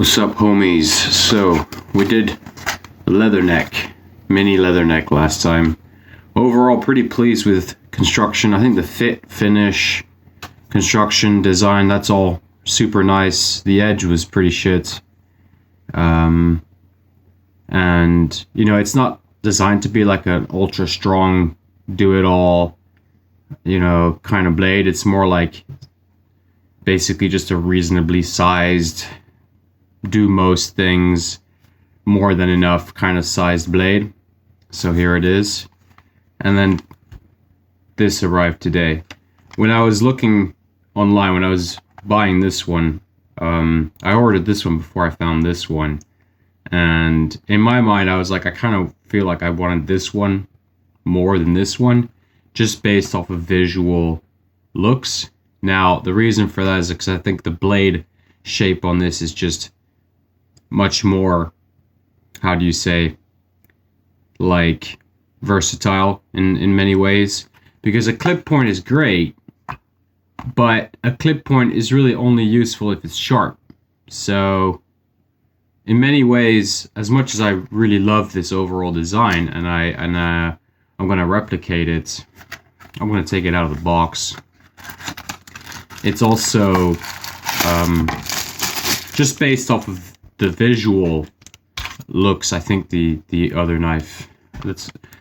What's up, homies? So we did Leatherneck, Mini Leatherneck last time. Overall, pretty pleased with construction. I think the fit, finish, construction, design, that's all super nice. The edge was pretty shit. And you know, it's not designed to be like an ultra strong, do it all, you know, kind of blade. It's more like basically just a reasonably sized, do most things, more than enough kind of sized blade. So here it is. And then this arrived today. When I was looking online, when I was buying this one, I ordered this one before I found this one. And in my mind, I was like, I kind of feel like I wanted this one more than this one, just based off of visual looks. Now, the reason for that is because I think the blade shape on this is just much more, how do you say, like versatile in many ways. Because a clip point is great, but a clip point is really only useful if it's sharp. So in many ways, as much as I really love this overall design, and I'm gonna replicate it, I'm gonna take it out of the box. It's also just based off of the visual looks. I think the other knife.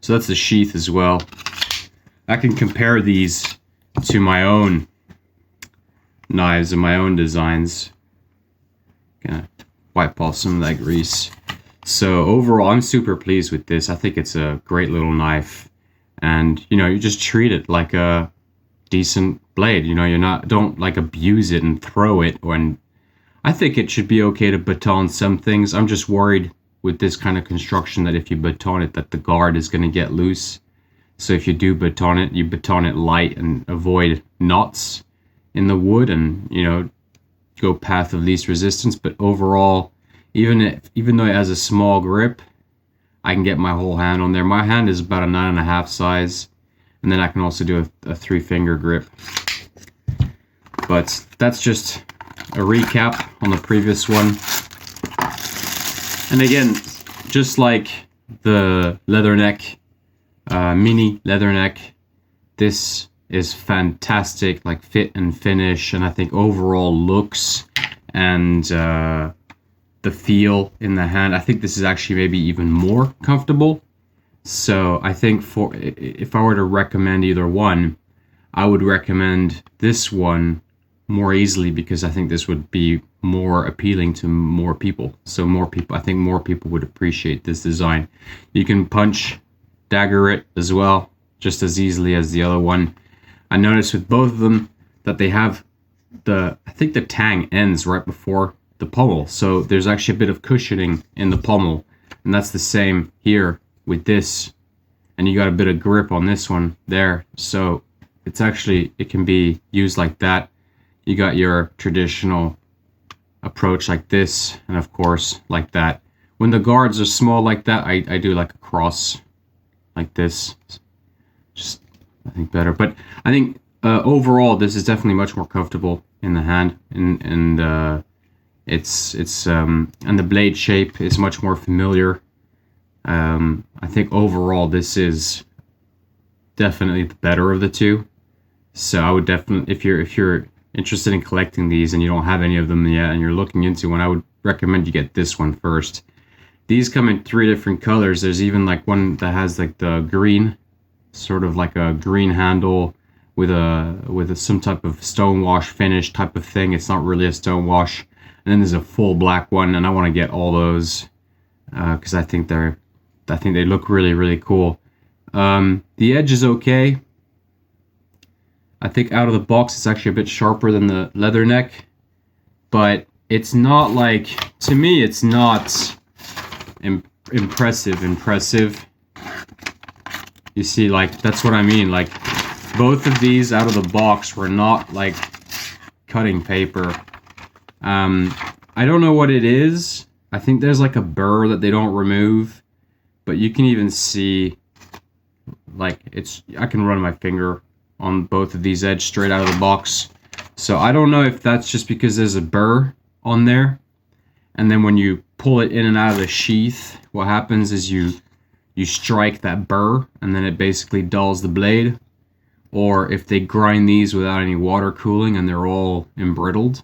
So that's the sheath as well. I can compare these to my own knives and my own designs. Gonna wipe off some of that grease. So overall, I'm super pleased with this. I think it's a great little knife, and you know, you just treat it like a decent blade. You know, don't like abuse it and throw it. When I think it should be okay to baton some things. I'm just worried with this kind of construction that if you baton it, that the guard is going to get loose. So if you do baton it, you baton it light and avoid knots in the wood, and you know, go path of least resistance. But overall, even though it has a small grip, I can get my whole hand on there. My hand is about a 9.5 size, and then I can also do a 3-finger grip. But that's just a recap on the previous one. And again, just like the Leatherneck, Mini Leatherneck, this is fantastic, like fit and finish, and I think overall looks and the feel in the hand. I think this is actually maybe even more comfortable. So I think if I were to recommend either one, I would recommend this one more easily, because I think this would be more appealing to more people. So I think more people would appreciate this design. You can punch, dagger it as well, just as easily as the other one. I noticed with both of them that they have I think the tang ends right before the pommel. So there's actually a bit of cushioning in the pommel. And that's the same here with this. And you got a bit of grip on this one there. So it can be used like that. You got your traditional approach like this, and of course like that. When the guards are small like that, I do like a cross like this. Just, I think, better. But I think overall this is definitely much more comfortable in the hand, and it's and the blade shape is much more familiar. I think overall this is definitely the better of the two. So I would definitely, if you're interested in collecting these and you don't have any of them yet and you're looking into one, I would recommend you get this one first. These come in 3 different colors. There's even like one that has like the green, sort of like a green handle with some type of stonewash finish type of thing. It's not really a stonewash. And then there's a full black one, and I want to get all those because I think they look really, really cool. The edge is okay. I think out of the box it's actually a bit sharper than the Leatherneck, but it's not like, to me it's not impressive. You see, like, that's what I mean. Like, both of these out of the box were not like cutting paper. I don't know what it is. I think there's like a burr that they don't remove, but you can even see, like, I can run my finger on both of these edges straight out of the box. So I don't know if that's just because there's a burr on there and then when you pull it in and out of the sheath, what happens is you strike that burr, and then it basically dulls the blade. Or if they grind these without any water cooling and they're all embrittled,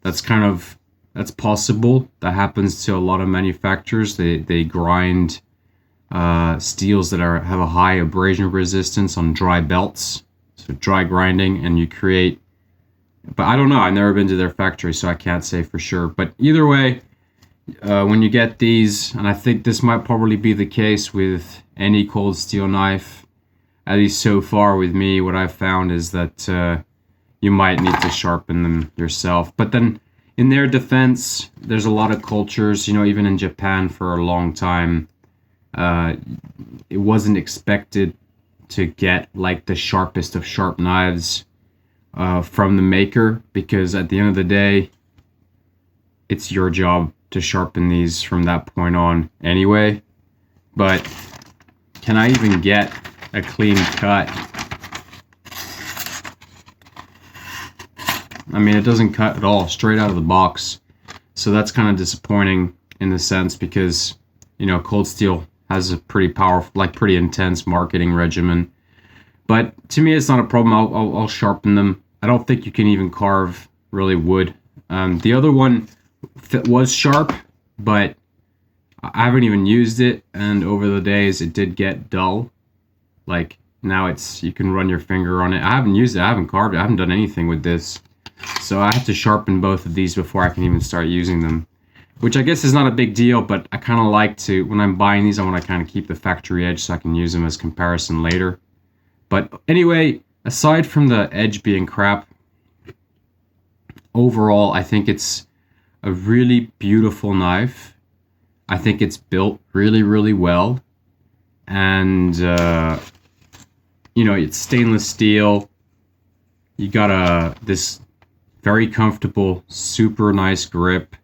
that's possible. That happens to a lot of manufacturers. They grind steels that have a high abrasion resistance on dry belts, so dry grinding, and you create. But I don't know. I've never been to their factory, so I can't say for sure. But either way, when you get these, and I think this might probably be the case with any cold steel knife, at least so far with me, what I've found is that you might need to sharpen them yourself. But then, in their defense, there's a lot of cultures, even in Japan for a long time, it wasn't expected to get like the sharpest of sharp knives from the maker, because at the end of the day, it's your job to sharpen these from that point on anyway. But can I even get a clean cut? I mean, it doesn't cut at all, straight out of the box. So that's kind of disappointing in the sense, because, Cold Steel has a pretty powerful, pretty intense marketing regimen. But to me, it's not a problem. I'll sharpen them. I don't think you can even carve really wood. The other one was sharp, but I haven't even used it. And over the days, it did get dull. Now you can run your finger on it. I haven't used it. I haven't carved it. I haven't done anything with this. So I have to sharpen both of these before I can even start using them, which I guess is not a big deal, but I kind of like to, when I'm buying these, I want to kind of keep the factory edge so I can use them as comparison later. But anyway, aside from the edge being crap, overall, I think it's a really beautiful knife. I think it's built really, really well. And, it's stainless steel. You got this very comfortable, super nice grip.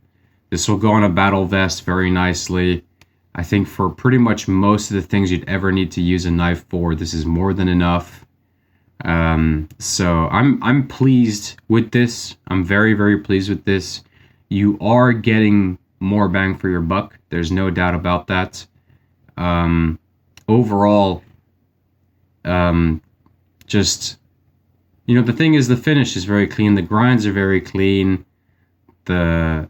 This will go on a battle vest very nicely. I think for pretty much most of the things you'd ever need to use a knife for, this is more than enough. So I'm pleased with this. I'm very, very pleased with this. You are getting more bang for your buck. There's no doubt about that. Overall, the thing is, the finish is very clean. The grinds are very clean. The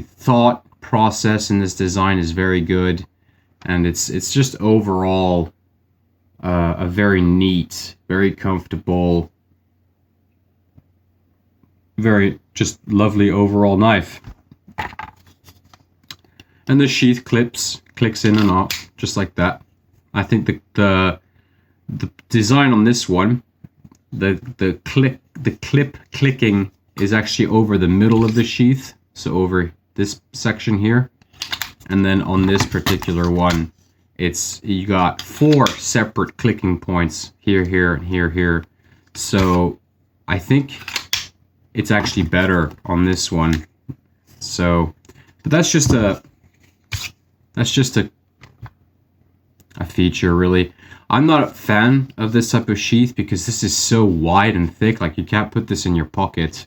thought process in this design is very good, and it's just overall a very neat, very comfortable, very just lovely overall knife. And the sheath clicks in and out just like that. I think the design on this one, the clip clicking is actually over the middle of the sheath, so over this section here. And then on this particular one, you got 4 separate clicking points here, here, and here, here. So I think it's actually better on this one. So, but that's just a feature, really. I'm not a fan of this type of sheath because this is so wide and thick. You can't put this in your pocket.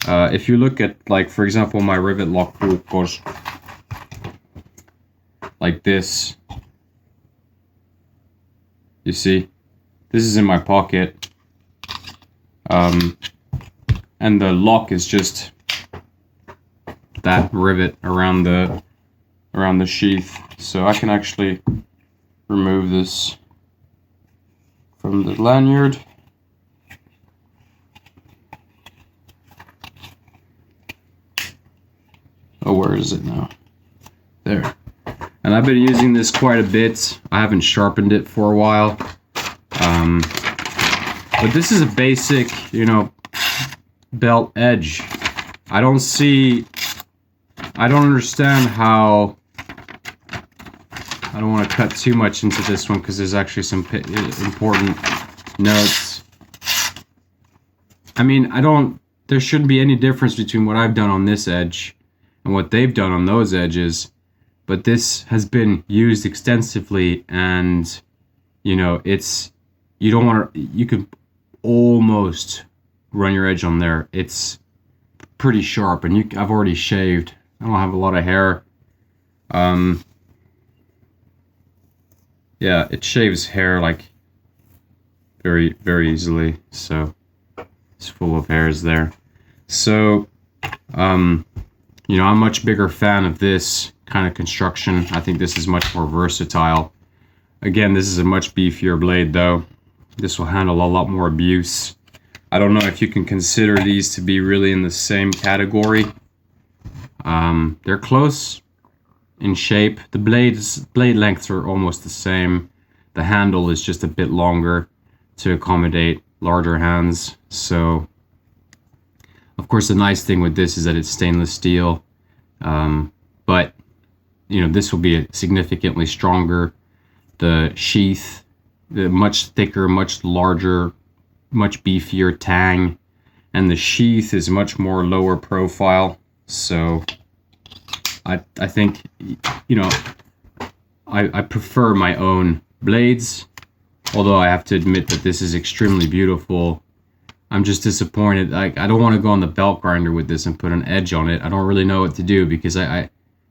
If you look at, for example, my rivet lock goes like this. You see, this is in my pocket, and the lock is just that rivet around the sheath. So I can actually remove this from the lanyard. Oh, where is it now? There. And I've been using this quite a bit. I haven't sharpened it for a while. But this is a basic, belt edge. I don't understand how... I don't want to cut too much into this one because there's actually some important notes. I mean, there shouldn't be any difference between what I've done on this edge and what they've done on those edges. But this has been used extensively, and, you could almost run your edge on there. It's pretty sharp, and I've already shaved I don't have a lot of hair. Yeah, it shaves hair like very, very easily. So it's full of hairs there. So, I'm a much bigger fan of this kind of construction. I think this is much more versatile. Again, this is a much beefier blade though. This will handle a lot more abuse. I don't know if you can consider these to be really in the same category. They're close in shape. The blade lengths are almost the same. The handle is just a bit longer to accommodate larger hands. So, of course, the nice thing with this is that it's stainless steel. But, this will be significantly stronger. The sheath, the much thicker, much larger, much beefier tang, and the sheath is much more lower profile. So I think, I prefer my own blades, although I have to admit that this is extremely beautiful. I'm just disappointed. I don't want to go on the belt grinder with this and put an edge on it. I don't really know what to do because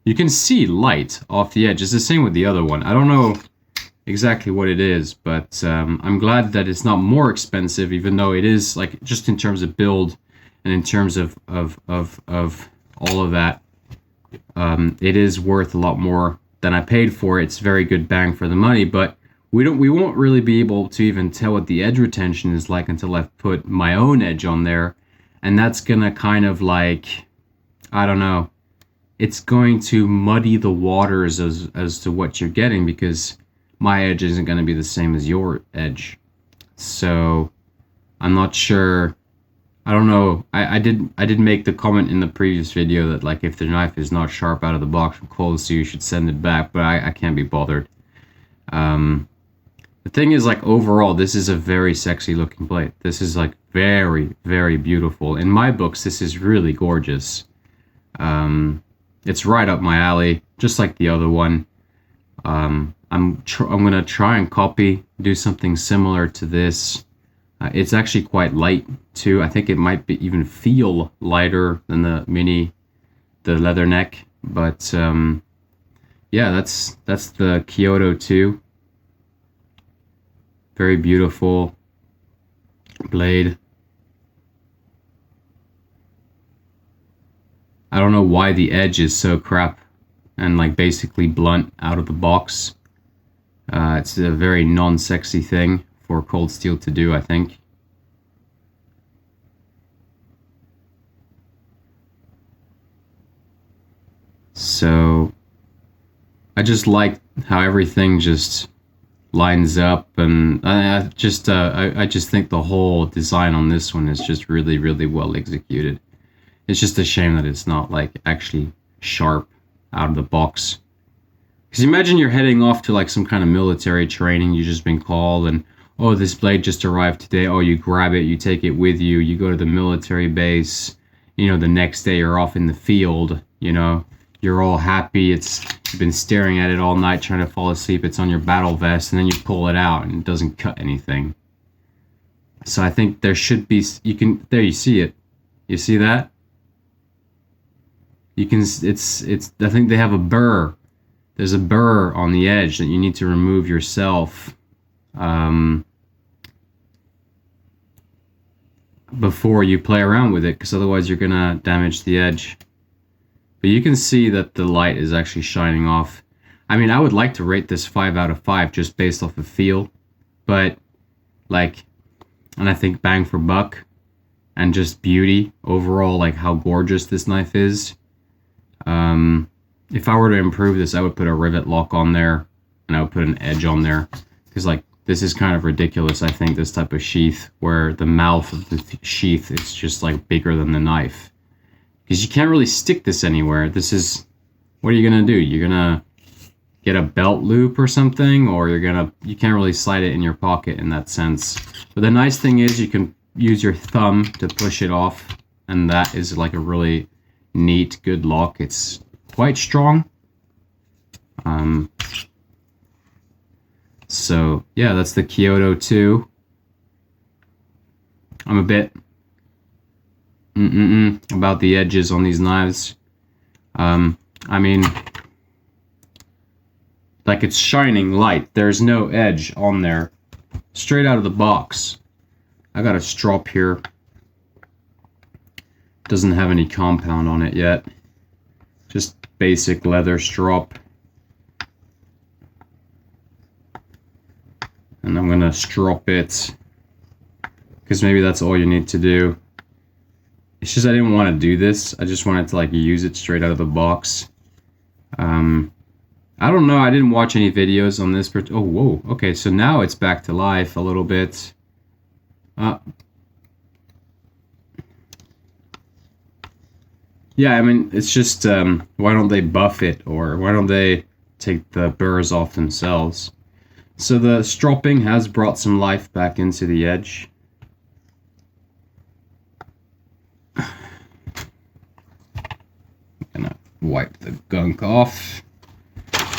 you can see light off the edge. It's the same with the other one. I don't know exactly what it is, but I'm glad that it's not more expensive, even though it is, like, just in terms of build and in terms of all of that, it is worth a lot more than I paid for it. It's very good bang for the money, but we won't really be able to even tell what the edge retention is like until I've put my own edge on there, and that's gonna kind of like, I don't know, it's going to muddy the waters as to what you're getting, because my edge isn't going to be the same as your edge. So I'm not sure. I don't know. I did make the comment in the previous video that, like, if the knife is not sharp out of the box from cold steel, you should send it back, but I can't be bothered. The thing is, like, overall, this is a very sexy looking blade. This is, like, very, very beautiful. In my books, this is really gorgeous. It's right up my alley, just like the other one. I'm gonna try and do something similar to this. It's actually quite light too. I think it might be even feel lighter than the Leatherneck. But yeah, that's the Kyoto 2. Very beautiful blade. I don't know why the edge is so crap and, like, basically blunt out of the box. It's a very non-sexy thing for cold steel to do, I think. So I just like how everything just lines up, and I just think the whole design on this one is just really, really well executed. It's just a shame that it's not, like, actually sharp out of the box. Because imagine you're heading off to, like, some kind of military training, you've just been called, and, oh, this blade just arrived today. Oh, you grab it, you take it with you, you go to the military base, the next day you're off in the field, you're all happy, you've been staring at it all night trying to fall asleep, it's on your battle vest, and then you pull it out and it doesn't cut anything. So I think there should be, there you see it. You see that? I think they have a burr. There's a burr on the edge that you need to remove yourself before you play around with it, because otherwise you're gonna damage the edge. But you can see that the light is actually shining off. I mean, I would like to rate this 5 out of 5 just based off of feel, but, like, and I think bang for buck and just beauty overall, like how gorgeous this knife is. If I were to improve this, I would put a rivet lock on there, and I would put an edge on there, because, like, this is kind of ridiculous, I think, this type of sheath, where the mouth of the sheath is just, like, bigger than the knife. Because you can't really stick this anywhere. This is, what are you gonna do? You're gonna get a belt loop or something, or you can't really slide it in your pocket in that sense. But the nice thing is you can use your thumb to push it off, and that is, like, a really neat, good lock. It's quite strong. So yeah, that's the Kyoto 2. I'm a bit about the edges on these knives. I mean, like it's shining light. There's no edge on there. Straight out of the box. I got a strop here. Doesn't have any compound on it yet. Just basic leather strop. And I'm gonna strop it, because maybe that's all you need to do. It's just I didn't want to do this. I just wanted to like use it straight out of the box. I don't know. I didn't watch any videos on this. Oh, whoa. Okay, so now it's back to life a little bit. Yeah, I mean, it's just, why don't they buff it, or why don't they take the burrs off themselves? So the stropping has brought some life back into the edge. I'm gonna wipe the gunk off.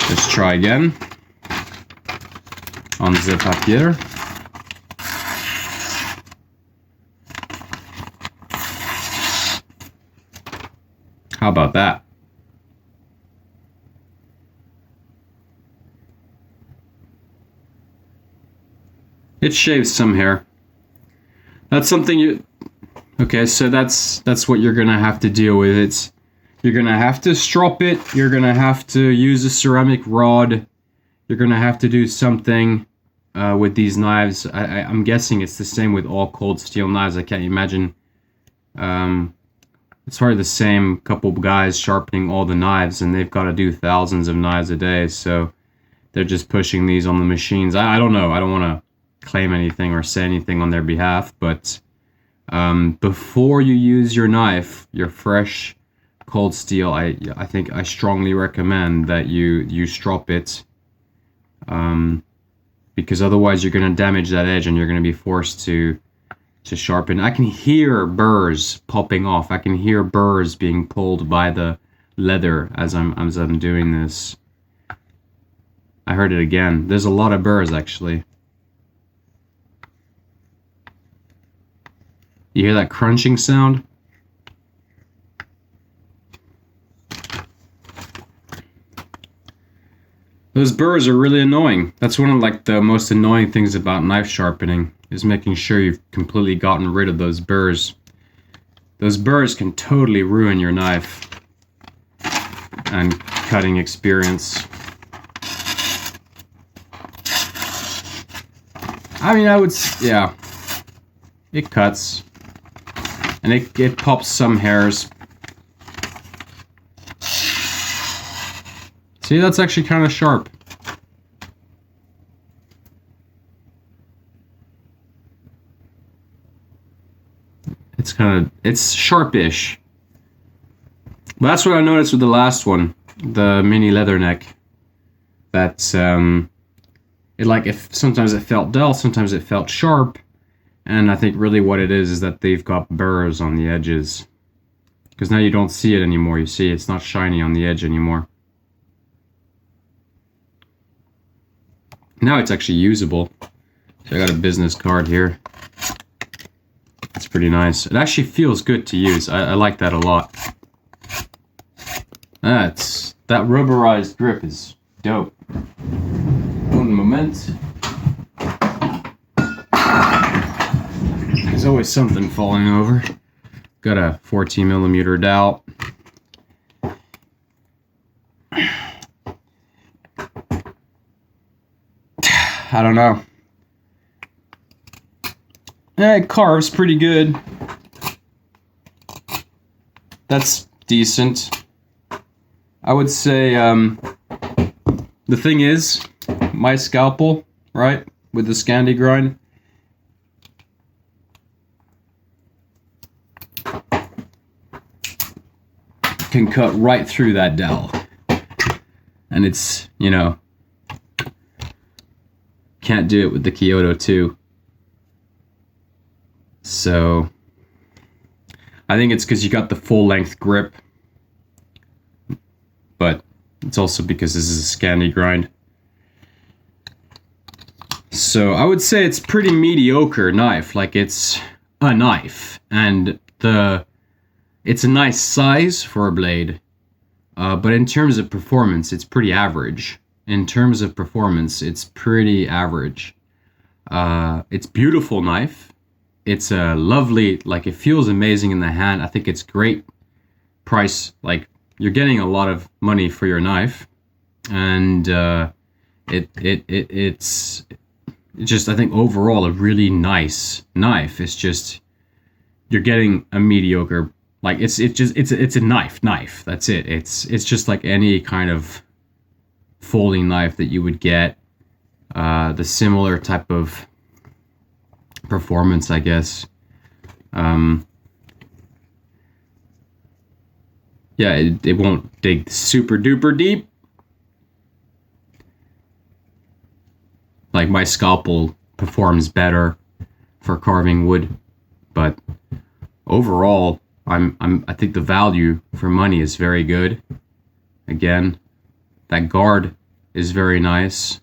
Let's try again. On the papier. How about that? It shaves some hair. That's something you... Okay, so that's what you're gonna have to deal with. You're gonna have to strop it. You're gonna have to use a ceramic rod. You're gonna have to do something with these knives. I'm guessing it's the same with all cold steel knives. I can't imagine. It's probably the same couple guys sharpening all the knives, and they've got to do thousands of knives a day. So they're just pushing these on the machines. I don't know. I don't want to claim anything or say anything on their behalf, but before you use your knife, your fresh cold steel, I think I strongly recommend that you strop it, because otherwise you're going to damage that edge and you're going to be forced to sharpen. I can hear burrs popping off. I can hear burrs being pulled by the leather as I'm doing this. I heard it again. There's a lot of burrs actually. You hear that crunching sound? Those burrs are really annoying. That's one of like the most annoying things about knife sharpening, is making sure you've completely gotten rid of those burrs. Those burrs can totally ruin your knife and cutting experience. I mean, yeah, it cuts. And it pops some hairs. See, that's actually kind of sharp. It's sharpish. But that's what I noticed with the last one, the Mini Leatherneck. That sometimes it felt dull, sometimes it felt sharp. And I think really what it is that they've got burrs on the edges. Because now you don't see it anymore. You see it's not shiny on the edge anymore. Now it's actually usable. So I got a business card here. It's pretty nice. It actually feels good to use. I like that a lot. That rubberized grip is dope. One moment. There's always something falling over. Got a 14mm dowel. I don't know. It carves pretty good. That's decent. I would say, the thing is, my scalpel, right, with the Scandi grind, can cut right through that dowel. And it's, you know, can't do it with the Kyoto 2. So I think it's because you got the full length grip, but it's also because this is a Scandi grind. So I would say it's pretty mediocre knife. Like, it's a knife, and it's a nice size for a blade. But in terms of performance, it's pretty average. In terms of performance, it's pretty average. It's beautiful knife. It's a lovely, like, it feels amazing in the hand. I think it's great price. Like, you're getting a lot of money for your knife, and it's just, I think, overall a really nice knife. It's just, you're getting a mediocre, like, it's a knife. That's it. It's just like any kind of folding knife that you would get. The similar type of performance, I guess. Yeah, it won't dig super duper deep. Like, my scalpel performs better for carving wood, but overall, I think the value for money is very good. Again, that guard is very nice.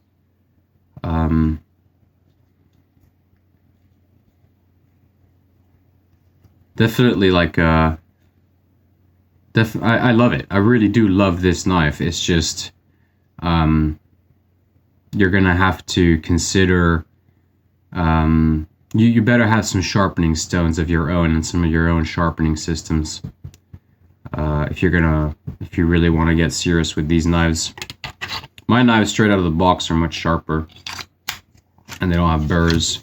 Definitely, like, I love it. I really do love this knife. It's just, you're gonna have to consider, you better have some sharpening stones of your own and some of your own sharpening systems, if you really want to get serious with these knives. My knives straight out of the box are much sharper, and they don't have burrs.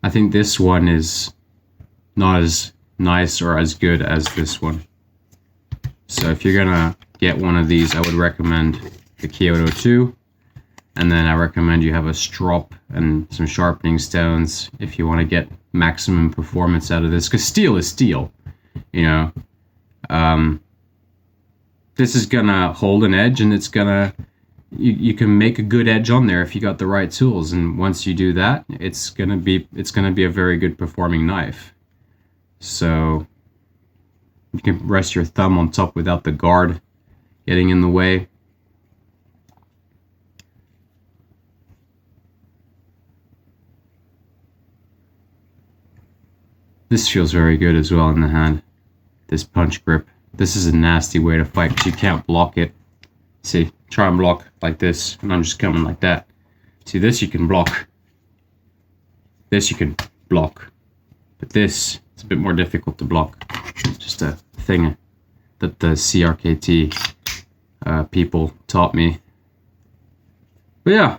I think this one is not as nice or as good as this one. So if you're gonna get one of these, I would recommend the Kyoto 2. And then I recommend you have a strop and some sharpening stones if you want to get maximum performance out of this. Because steel is steel, you know. This is gonna hold an edge, and it's gonna, you can make a good edge on there if you got the right tools. And once you do that, it's gonna be a very good performing knife. So you can rest your thumb on top without the guard getting in the way. This feels very good as well in the hand. This punch grip. This is a nasty way to fight because you can't block it. See, try and block like this, and I'm just coming like that. See, this you can block. This you can block. But this, it's a bit more difficult to block. It's just a thing that the CRKT people taught me. But yeah,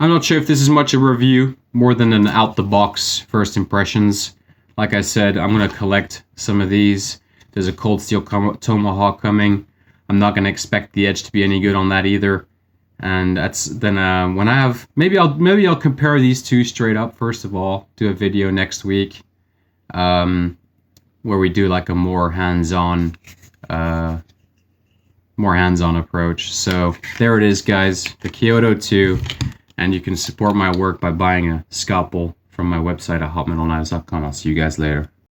I'm not sure if this is much a review, more than an out-the-box first impressions. Like I said, I'm going to collect some of these. There's a cold steel tomahawk coming. I'm not going to expect the edge to be any good on that either. And that's then when I have, maybe I'll compare these two straight up first of all. Do a video next week, where we do like a more hands-on approach. So there it is, guys, the Kyoto 2, and you can support my work by buying a scalpel from my website at hotmetalknives.com. I'll see you guys later.